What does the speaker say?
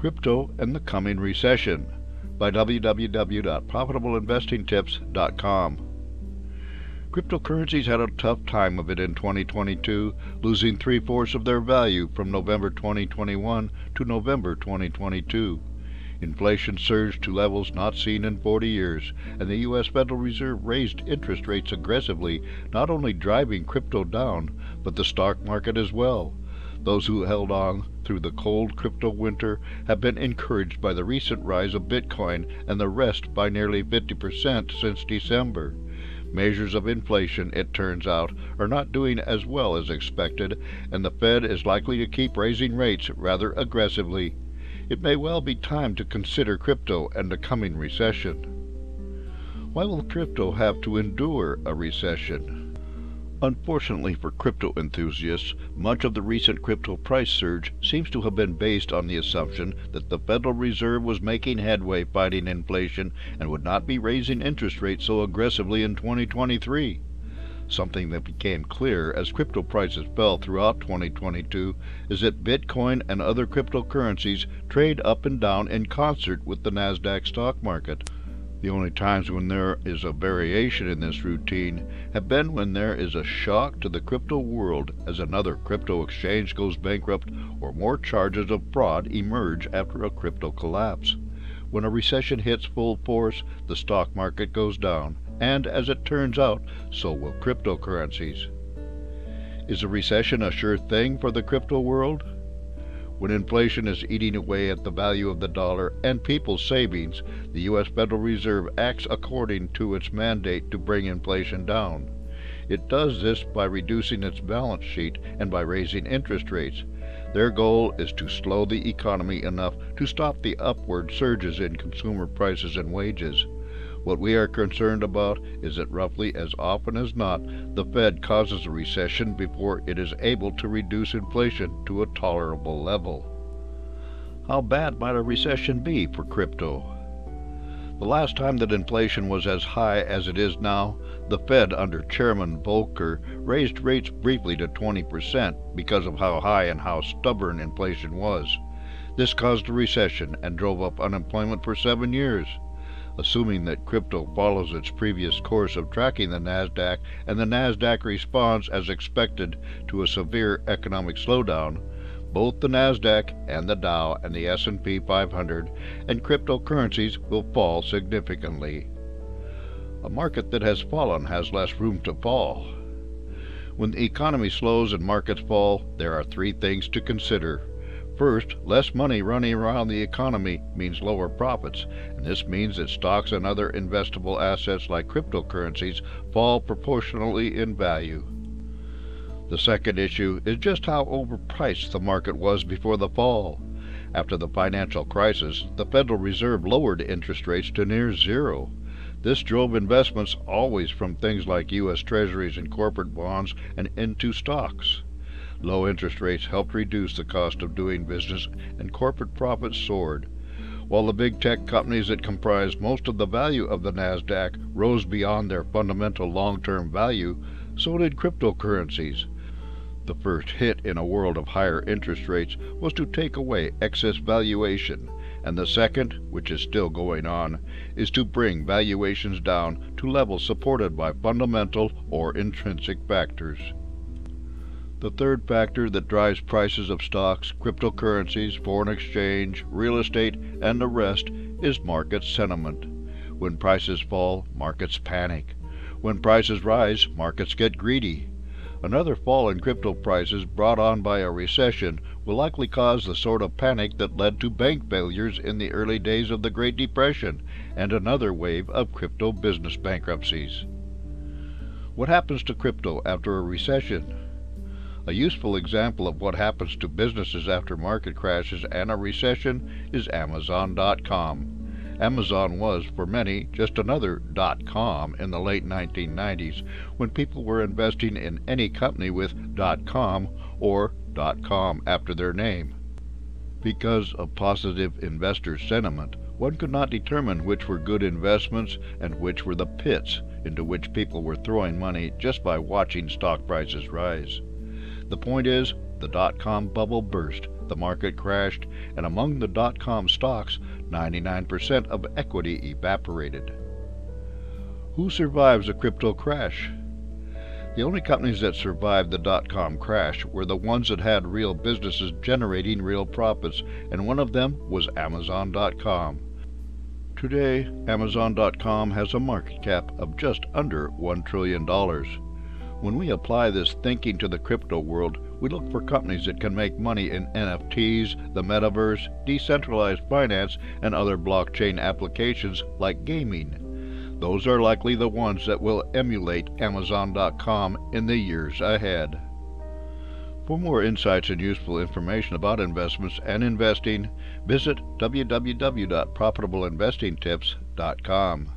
Crypto and the Coming Recession by www.profitableinvestingtips.com. Cryptocurrencies had a tough time of it in 2022, losing 3/4 of their value from November 2021 to November 2022. Inflation surged to levels not seen in 40 years, and the U.S. Federal Reserve raised interest rates aggressively, not only driving crypto down, but the stock market as well. Those who held on through the cold crypto winter have been encouraged by the recent rise of Bitcoin, and the rest by nearly 50% since December. Measures of inflation, it turns out, are not doing as well as expected, and the Fed is likely to keep raising rates rather aggressively. It may well be time to consider crypto and the coming recession. Why will crypto have to endure a recession? Unfortunately for crypto enthusiasts, much of the recent crypto price surge seems to have been based on the assumption that the Federal Reserve was making headway fighting inflation and would not be raising interest rates so aggressively in 2023. Something that became clear as crypto prices fell throughout 2022 is that Bitcoin and other cryptocurrencies trade up and down in concert with the Nasdaq stock market. The only times when there is a variation in this routine have been when there is a shock to the crypto world as another crypto exchange goes bankrupt or more charges of fraud emerge after a crypto collapse. When a recession hits full force, the stock market goes down, and as it turns out, so will cryptocurrencies. Is a recession a sure thing for the crypto world? When inflation is eating away at the value of the dollar and people's savings, the U.S. Federal Reserve acts according to its mandate to bring inflation down. It does this by reducing its balance sheet and by raising interest rates. Their goal is to slow the economy enough to stop the upward surges in consumer prices and wages. What we are concerned about is that roughly as often as not, the Fed causes a recession before it is able to reduce inflation to a tolerable level. How bad might a recession be for crypto? The last time that inflation was as high as it is now, the Fed under Chairman Volcker raised rates briefly to 20% because of how high and how stubborn inflation was. This caused a recession and drove up unemployment for 7 years. Assuming that crypto follows its previous course of tracking the Nasdaq and the Nasdaq responds as expected to a severe economic slowdown, both the Nasdaq and the Dow and the S&P 500 and cryptocurrencies will fall significantly. A market that has fallen has less room to fall. When the economy slows and markets fall, there are 3 things to consider. First, less money running around the economy means lower profits, and this means that stocks and other investable assets like cryptocurrencies fall proportionally in value. The second issue is just how overpriced the market was before the fall. After the financial crisis, the Federal Reserve lowered interest rates to near zero. This drove investments always from things like U.S. Treasuries and corporate bonds and into stocks. Low interest rates helped reduce the cost of doing business, and corporate profits soared. While the big tech companies that comprise most of the value of the Nasdaq rose beyond their fundamental long-term value, so did cryptocurrencies. The first hit in a world of higher interest rates was to take away excess valuation, and the second, which is still going on, is to bring valuations down to levels supported by fundamental or intrinsic factors. The third factor that drives prices of stocks, cryptocurrencies, foreign exchange, real estate, and the rest is market sentiment. When prices fall, markets panic. When prices rise, markets get greedy. Another fall in crypto prices brought on by a recession will likely cause the sort of panic that led to bank failures in the early days of the Great Depression and another wave of crypto business bankruptcies. What happens to crypto after a recession? A useful example of what happens to businesses after market crashes and a recession is Amazon.com. Amazon was, for many, just another .com in the late 1990s, when people were investing in any company with .com or .com after their name. Because of positive investor sentiment, one could not determine which were good investments and which were the pits into which people were throwing money just by watching stock prices rise. The point is, the dot-com bubble burst, the market crashed, and among the dot-com stocks, 99% of equity evaporated. Who survives a crypto crash? The only companies that survived the dot-com crash were the ones that had real businesses generating real profits, and one of them was Amazon.com. Today, Amazon.com has a market cap of just under $1 trillion. When we apply this thinking to the crypto world, we look for companies that can make money in NFTs, the metaverse, decentralized finance, and other blockchain applications like gaming. Those are likely the ones that will emulate Amazon.com in the years ahead. For more insights and useful information about investments and investing, visit www.profitableinvestingtips.com.